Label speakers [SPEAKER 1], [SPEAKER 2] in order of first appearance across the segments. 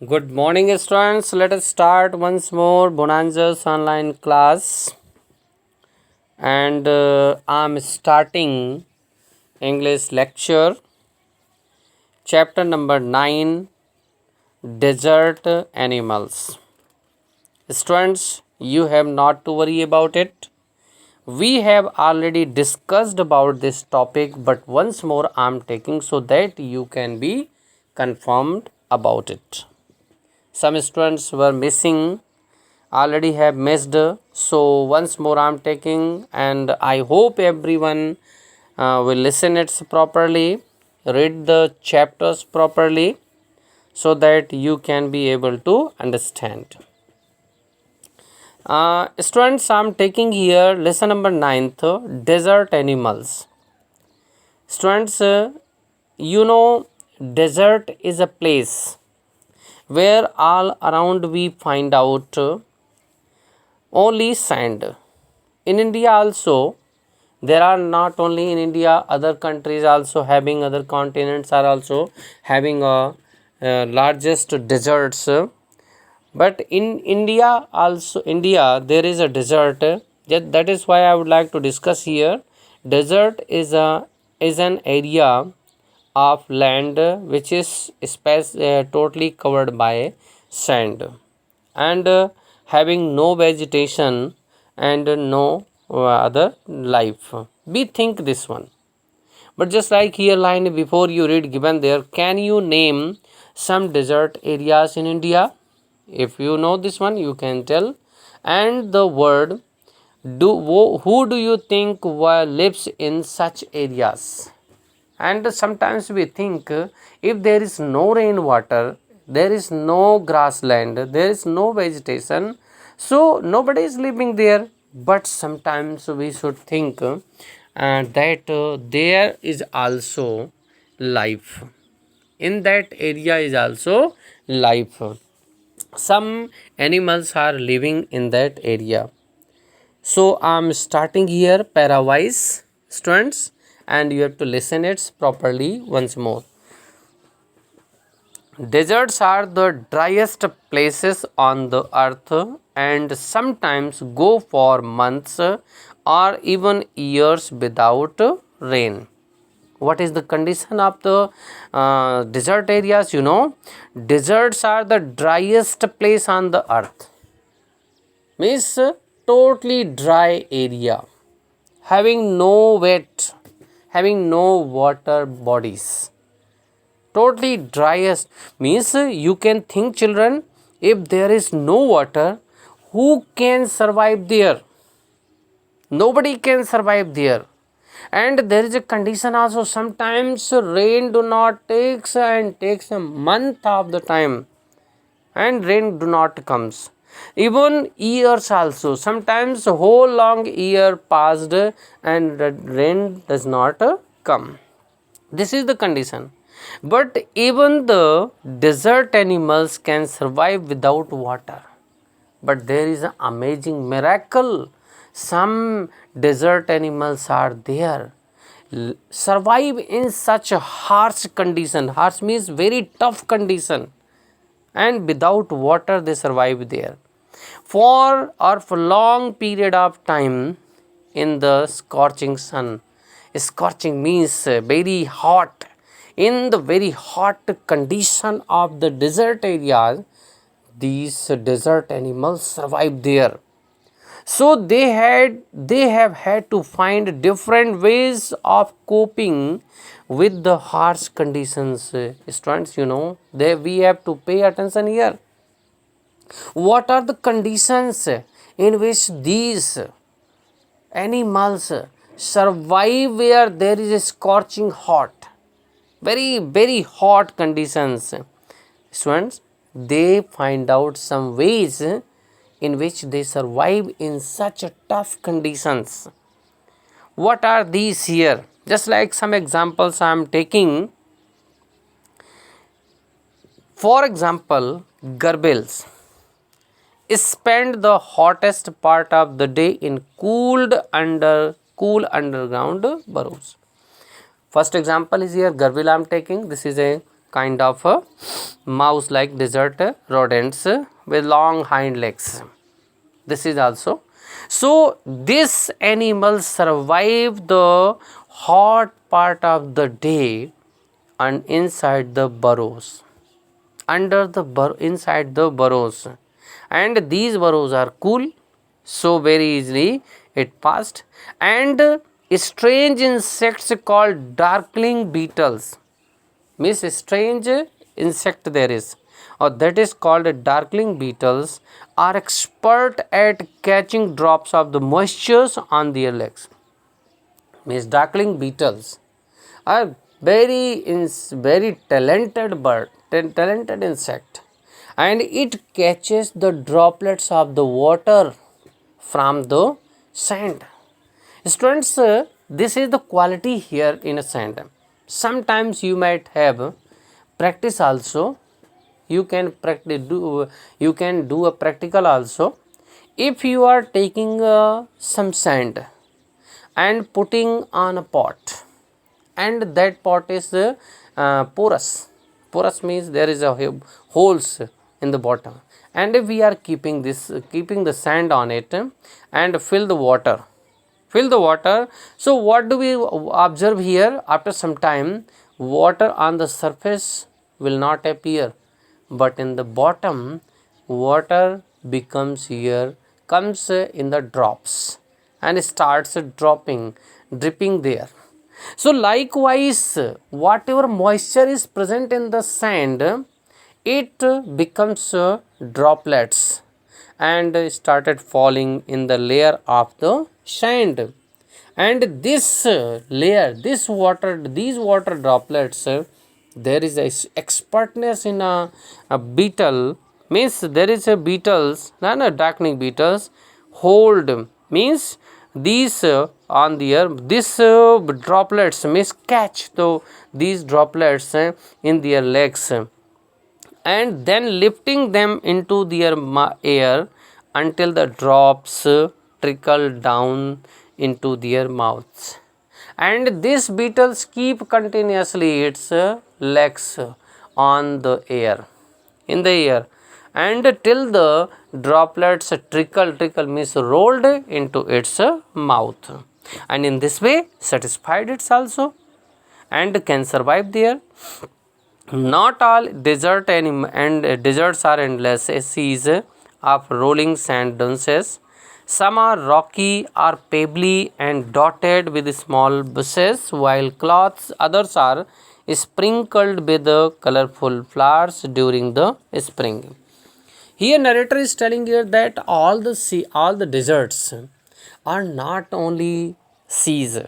[SPEAKER 1] Good morning, students. Let us start once more Bonanza's online class. And I'm starting English lecture, chapter number 9, Desert Animals. Students, you have not to worry about it. We have already discussed about this topic, but once more I'm taking so that you can be confirmed about it. Some students were missing, already have missed, so once more I'm taking, and I hope everyone will listen it properly, read the chapters properly, so that you can be able to understand. Students, I'm taking here lesson number 9th, desert animals. Students, desert is a place where all around we find out only sand. In India also, there are not only in India, other countries also having, other continents are also having a largest deserts. But in India also, India there is a desert. That is why I would like to discuss here. Desert is an area of land which is totally covered by sand and having no vegetation and no other life. We think this one. But just like here line before you read given there, can you name some desert areas in India? If you know this one, you can tell. And the word who do you think lives in such areas? And sometimes we think if there is no rainwater, there is no grassland, there is no vegetation, so nobody is living there. But sometimes we should think that there is also life. In that area is also life. Some animals are living in that area. So I'm starting here pairwise, students, and you have to listen it properly once more. Deserts are the driest places on the earth and sometimes go for months or even years without rain. What is the condition of the desert areas? Deserts are the driest place on the earth. Means totally dry area, having no wet, having no water bodies. Totally driest means you can think, children, if there is no water, who can survive there? Nobody can survive there. And there is a condition also, sometimes rain do not takes and takes a month of the time and rain do not comes. Even years also, sometimes whole long year passed and rain does not come. This is the condition. But even the desert animals can survive without water. But there is an amazing miracle. Some desert animals are there. Survive in such a harsh condition. Harsh means very tough condition. And without water they survive there. For long period of time in the scorching sun. Scorching means very hot. In the very hot condition of the desert areas, these desert animals survive there. So they have had to find different ways of coping with the harsh conditions. Students, we have to pay attention here. What are the conditions in which these animals survive where there is a scorching hot, very hot conditions? Students, they find out some ways in which they survive in such a tough conditions. What are these here? Just like some examples I am taking. For example, garbels spend the hottest part of the day in cool underground burrows. First example is here, garbil I am taking. This is a kind of mouse like desert rodents with long hind legs. This is also. So this animal survive the hot part of the day and inside the burrows, under the inside the burrows, and these burrows are cool, so very easily it passed. And strange insects called darkling beetles, means strange insect there is, or that is called darkling beetles, are expert at catching drops of the moistures on their legs. Means darkling beetles are very talented bird, talented insect, and it catches the droplets of the water from the sand. Students, this is the quality here in a sand. Sometimes you might have practice also. You can practice you can do a practical also. If you are taking some sand and putting on a pot, and that pot is porous. Porous means there is a holes in the bottom, and if we are keeping the sand on it and fill the water. So what do we observe here? After some time, water on the surface will not appear, but in the bottom, water comes in the drops and starts dripping there. So likewise, whatever moisture is present in the sand, it becomes droplets and started falling in the layer of the sand. And this layer, these water droplets, there is a expertness in a beetle, means there is a beetles, darkening beetles hold, means these on the air, these droplets means catch these droplets in their legs, and then lifting them into their air until the drops trickle down into their mouths. And these beetles keep continuously its legs on the air, in the air, and till the droplets trickle means rolled into its mouth, and in this way satisfied it also and can survive there. Not all deserts are endless seas of rolling sand dunes. Some are rocky or pebbly and dotted with small bushes, while others are sprinkled with colorful flowers during the spring. Here narrator is telling here that all the deserts are not only seas,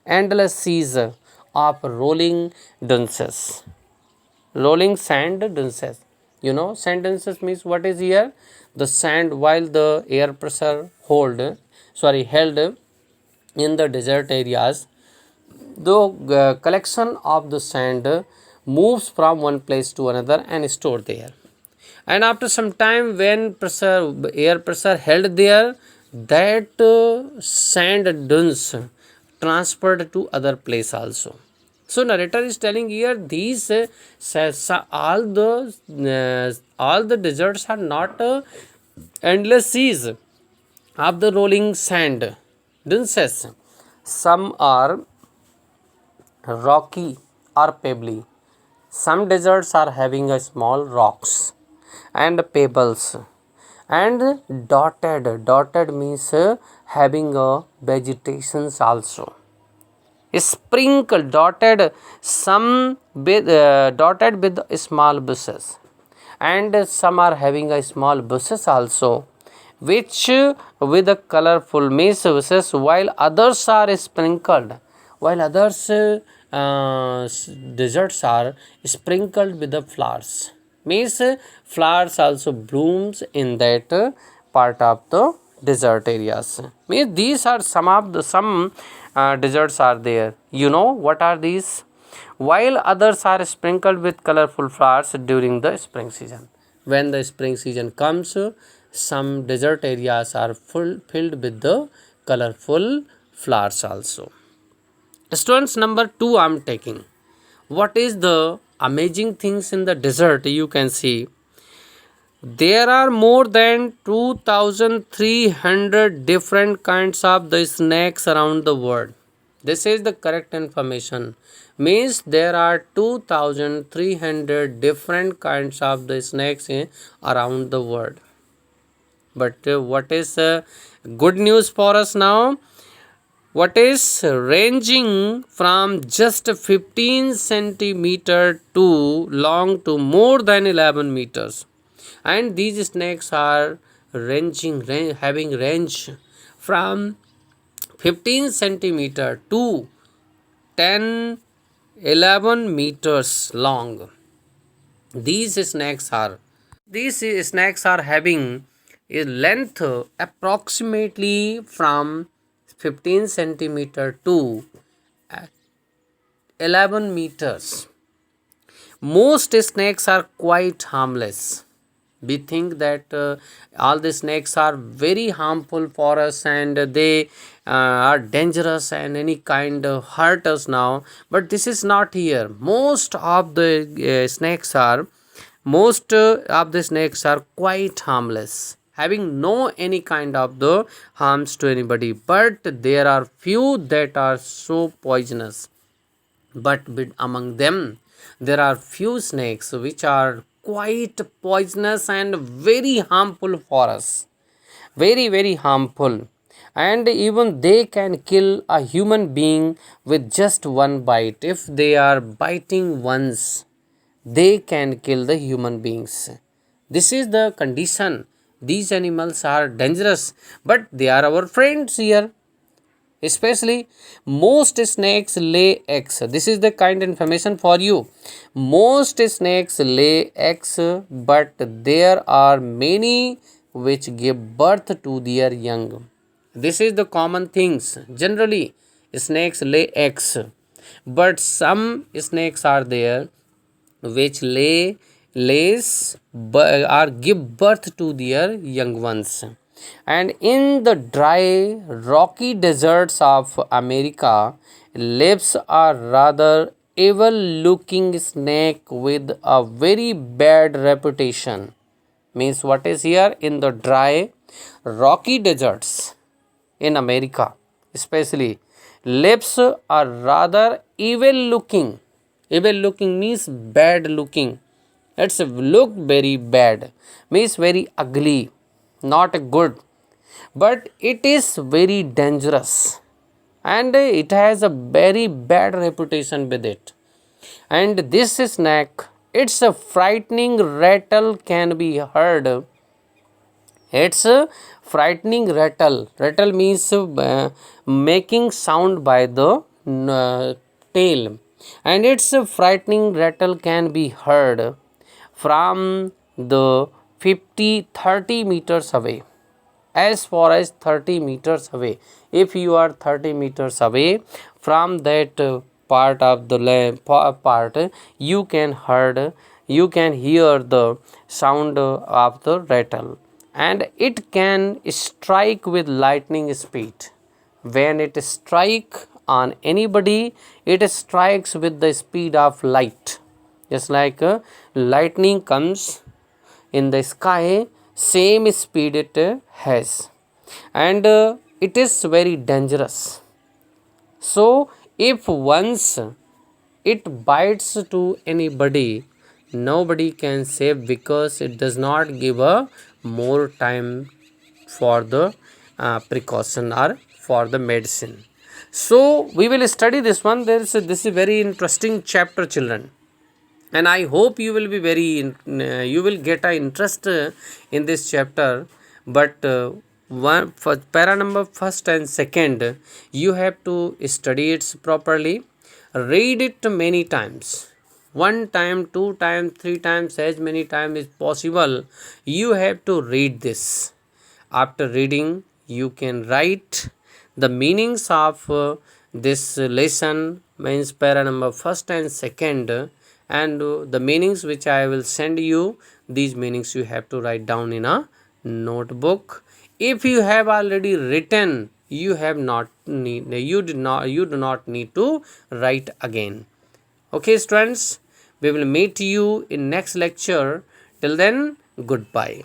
[SPEAKER 1] endless seas of rolling dunes, rolling sand dunes. You know, sand dunes means what is here? The sand, while the air pressure held in the desert areas, the collection of the sand moves from one place to another and stored there. And after some time, when air pressure held there, that sand dunes transferred to other place also. So narrator is telling here these all the deserts are not endless seas of the rolling sand dunes. Some are rocky or pebbly. Some deserts are having a small rocks and pebbles, and dotted means having a vegetations also, sprinkled dotted, dotted with small bushes, and some are having a small bushes also, which with a colorful bushes, while others are sprinkled, while others deserts are sprinkled with the flowers, means flowers also blooms in that part of the desert areas. Means these are some deserts are there. You know what are these? While others are sprinkled with colorful flowers during the spring season. When the spring season comes, some desert areas are filled with the colorful flowers also. Students, number 2 I am taking. What is the amazing things in the desert, you can see there are more than 2300 different kinds of the snakes around the world. This is the correct information. Means there are 2300 different kinds of the snakes around the world. But what is good news for us now? What is ranging from just 15 centimeter to long to more than 11 meters, and these snakes are having range from 15 centimeter to 10 11 meters long. These snakes are having a length approximately from 15 centimeter to 11 meters. Most snakes are quite harmless. We think that all the snakes are very harmful for us, and they are dangerous and any kind of hurt us now, but this is not here. Most of the snakes are quite harmless, having no any kind of the harms to anybody, but there are few that are so poisonous. But among them there are few snakes which are quite poisonous and very harmful for us, very harmful, and even they can kill a human being with just one bite. If they are biting once, they can kill the human beings. This is the condition. These animals are dangerous, but they are our friends here. Especially most snakes lay eggs. This is the kind information for you. Most snakes lay eggs, but there are many which give birth to their young. This is the common things. Generally snakes lay eggs, but some snakes are there which lays or give birth to their young ones. And in the dry rocky deserts of America lives a rather evil looking snake with a very bad reputation. Means what is here? In the dry rocky deserts in America especially lips are rather evil looking. Evil looking means bad looking. It's look very bad, means very ugly, not good, but it is very dangerous, and it has a very bad reputation with it. And this snake, its a frightening rattle can be heard. It's a frightening rattle. Rattle means making sound by the tail, and its a frightening rattle can be heard from the 30 meters away. As far as 30 meters away, if you are 30 meters away from that part of the part, you can hear the sound of the rattle, and it can strike with lightning speed. When it strike on anybody, it strikes with the speed of light, just like lightning comes in the sky, same speed it has, and it is very dangerous. So if once it bites to anybody, nobody can save, because it does not give a more time for the precaution or for the medicine. So we will study this one. This is very interesting chapter, children, and I hope you will be you will get a interest in this chapter. But one for para number first and second, you have to study it properly, read it many times, one time, two times, three times, as many times is possible. You have to read this. After reading, you can write the meanings of this lesson, means para number first and second, and the meanings which I will send you, these meanings you have to write down in a notebook. If you have already written, you do not need to write again. Okay students, We will meet you in next lecture. Till then, goodbye.